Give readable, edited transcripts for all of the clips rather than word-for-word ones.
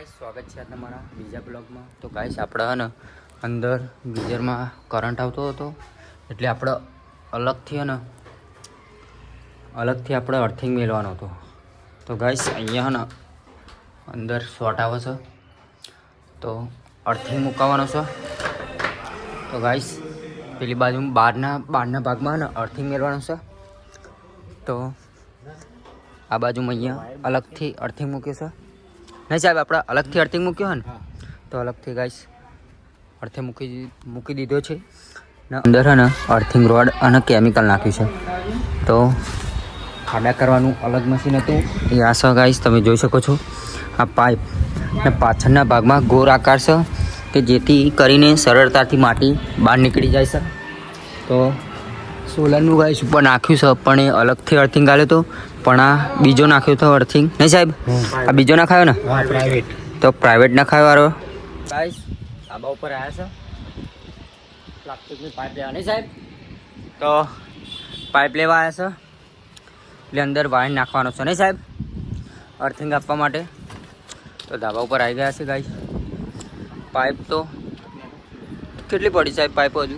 સ્વાગત છે તમારા બીજા બ્લોગમાં. તો ગાઈસ આપણે હે ને અંદર ગીઝરમાં કરંટ આવતો હતો એટલે આપણે અલગથી આપણે અર્થિંગ મેળવાનો હતો. તો ગાઈસ અહીંયા ને અંદર શોર્ટ આવે છે તો અર્થિંગ મુકાવવાનો છે. તો ગાઈસ પેલી બાજુ બહારના ભાગમાં ને અર્થિંગ મેળવાનો છે. તો આ બાજુમાં અહીંયા અલગથી અર્થિંગ મૂક્યું છે. નહીં સાહેબ, આપણે અલગથી અર્થિંગ મૂક્યો હોય ને તો અલગથી ગાઈસ અર્થિંગ મૂકી દીધો છે ને અંદર છે ને અર્થિંગ રોડ અને કેમિકલ નાખ્યું છે. તો ખાડા કરવાનું અલગ મશીન હતું એ આ છે ગાઈસ, તમે જોઈ શકો છો. આ પાઇપ ને પાછળના ભાગમાં ગોળ આકાર છે કે જેથી કરીને સરળતાથી માટી બહાર નીકળી જાય છે. તો સોલરનું ગાઈસ ઉપર નાખ્યું છે પણ એ અલગથી અર્થિંગ ગાલ્યો હતો, પણ આ બીજો નાખ્યો હતો અર્થિંગ. નહીં સાહેબ, આ બીજો નાખાયો ને? પ્રાઇવેટ. તો પ્રાઇવેટ નાખાયો વાળો ગાઈસ ધાબા ઉપર આવ્યા છે પ્લાસ્ટિકની પાઇપ લેવા. નહીં સાહેબ, તો પાઇપ લેવા આવ્યા છે એટલે અંદર વાયર નાખવાનો છે. નહીં સાહેબ, અર્થિંગ આપવા માટે. તો ધાબા ઉપર આવી ગયા છે ગાઈસ. પાઇપ તો કેટલી પડી સાહેબ? પાઇપ હજુ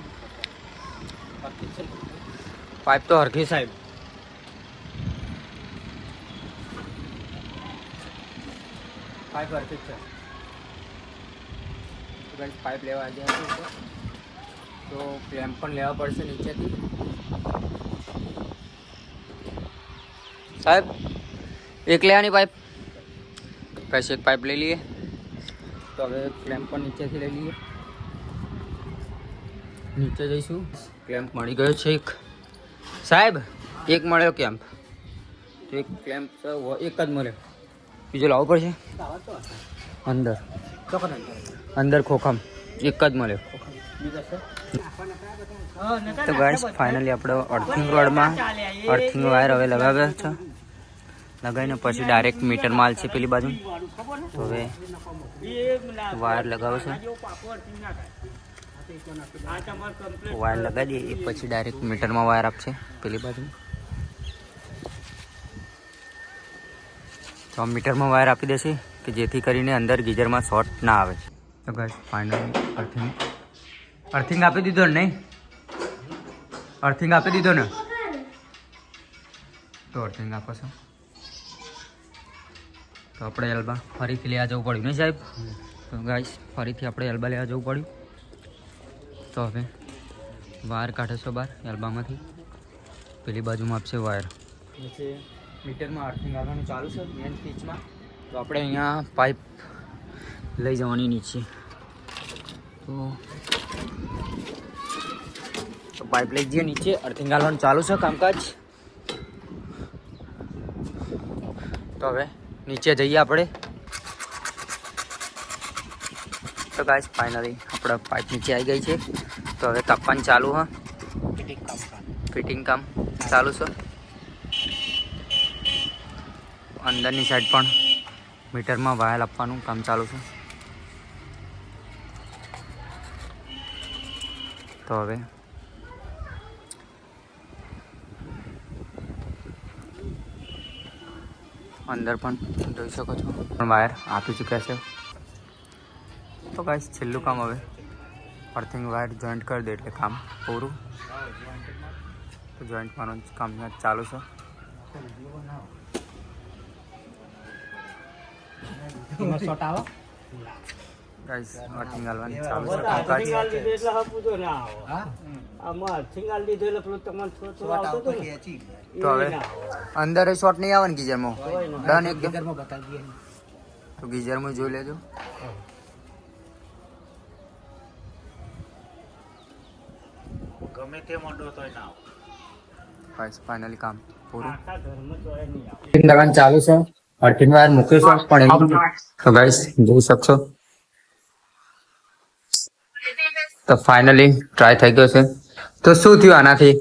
પાઇપ તો હરખી સાહેબ. પાઇપ હરખી છે. પાઇપ લેવા ગયા છે તો ક્લેમ્પ પણ લેવા પડશે નીચેથી. સાહેબ એક લેવાની પાઇપ કઈ એક પાઇપ લઈ લઈએ. તો હવે ક્લેમ્પ પણ નીચેથી લઈ લઈએ. નીચે જઈશું. ક્લેમ્પ મળી ગયો છે એક સાહેબ, એક મળ્યો કેમ્પ. તો એક ક્લેમ્પ એક જ મળ્યો, બીજો લાવવો પડશે અંદર ખોખામ એક જ મળ્યો. તો ગાઈસ ફાઇનલી આપણે અર્થિંગ રોડમાં અર્થિંગ વાયર હવે લગાવ્યો છે. લગાવીને પછી ડાયરેક્ટ મીટર માલ છે પેલી બાજુ. તો હવે વાયર લગાવે છે. વાયર લગાવી દઈએ પછી ડાયરેક્ટ મીટરમાં વાયર આપશે પેલી બાજુ. તો મીટરમાં વાયર આપી દેશે કે જેથી કરીને અંદર ગીઝરમાં શોર્ટ ના આવે. તો ગાઈસ ફાઇનલી અર્થિંગ આપી દીધો ને? નહીં, અર્થિંગ આપી દીધો ને? તો અર્થિંગ આપો છો તો આપણે એલ્બા ફરીથી લેવા જવું પડ્યું. નહીં સાહેબ? તો ગાઈસ ફરીથી આપણે એલ્બા લેવા જવું પડ્યું. તો હવે વાયર કાઢે છો બહાર એલ્બામાંથી, પેલી બાજુમાં આપશે વાયર. પછી મીટરમાં અર્થિંગ આવવાનું ચાલુ છે મેન સ્વિચમાં. તો આપણે અહીંયા પાઇપ લઈ જવાની નીચે. તો પાઇપ લઈ જઈએ નીચે. અર્થિંગ આવવાનું ચાલુ છે કામકાજ. તો હવે નીચે જઈએ આપણે. તો ગાઈસ ફાઇનલી આપણે પાઇપ નીચે આવી ગઈ છે. તો હવે કાપવાનું ચાલુ હા, ફિટિંગ કામ ચાલુ છે. અંદરની સાઈડ પણ મીટરમાં વાયર આપવાનું કામ ચાલુ છે. તો હવે અંદર પણ જોઈ શકો છો પણ વાયર આપી ચૂક્યા છે. તો ગાઈસ છેલ્લું કામ હવે અર્થિંગ વાયર જોઈન્ટ કરી દે એટલે કામ પૂરું. તો જોઈન્ટ કરવાનું કામ ચાલુ છે. ગાઈસ અર્થિંગ આલવાની ચાલુ છે કામકાજ. તો હવે અંદર શોર્ટ નહીં આવે ને ગીઝરમાં? ડન એકદમ. તો ગીઝરમાં જોઈ લેજો. ગમે તે મોટો તો ના ગાઈસ ફાઇનલી કામ પૂરું. લગાન ચાલુ છે. અર્થિંગ વાયર મૂક્યો છે પણ તો ગાઈસ જોઈ શકશો. તો ફાઇનલી ટ્રાય થઈ ગયો છે. તો શું થયું આનાથી?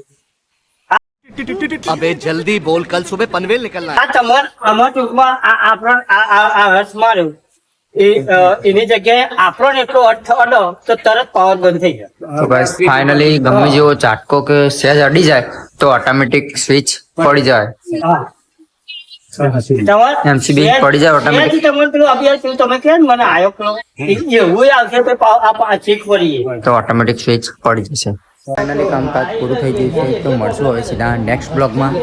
अबे जल्दी बोल, कल सुबह पनवेल निकलना है. અમાર ટૂંકમાં આ હર્ષ માર્યું એની જગ્યાએ આપણો એટલો અર્થ અડો તો તરત પાવર બંધ થઈ ગયો. તો ગાઈસ ફાઇનલી ગમે જેવો ઝાટકો કે સહેજ અડી જાય તો ઓટોમેટિક સ્વિચ પડી જાય. MCB પડી જાય automatic. તમારે પેલું અભ્યાસ પેલું તમે કહે ને મને આયો પેલો એવું આવશે તો ચેક કરીએ તો ઓટોમેટિક સ્વિચ પડી જશે. ફાઇનલી કામકાજ પૂરું થઈ ગયું છે. તો મળશું હવે સીધા નેક્સ્ટ બ્લોગમાં.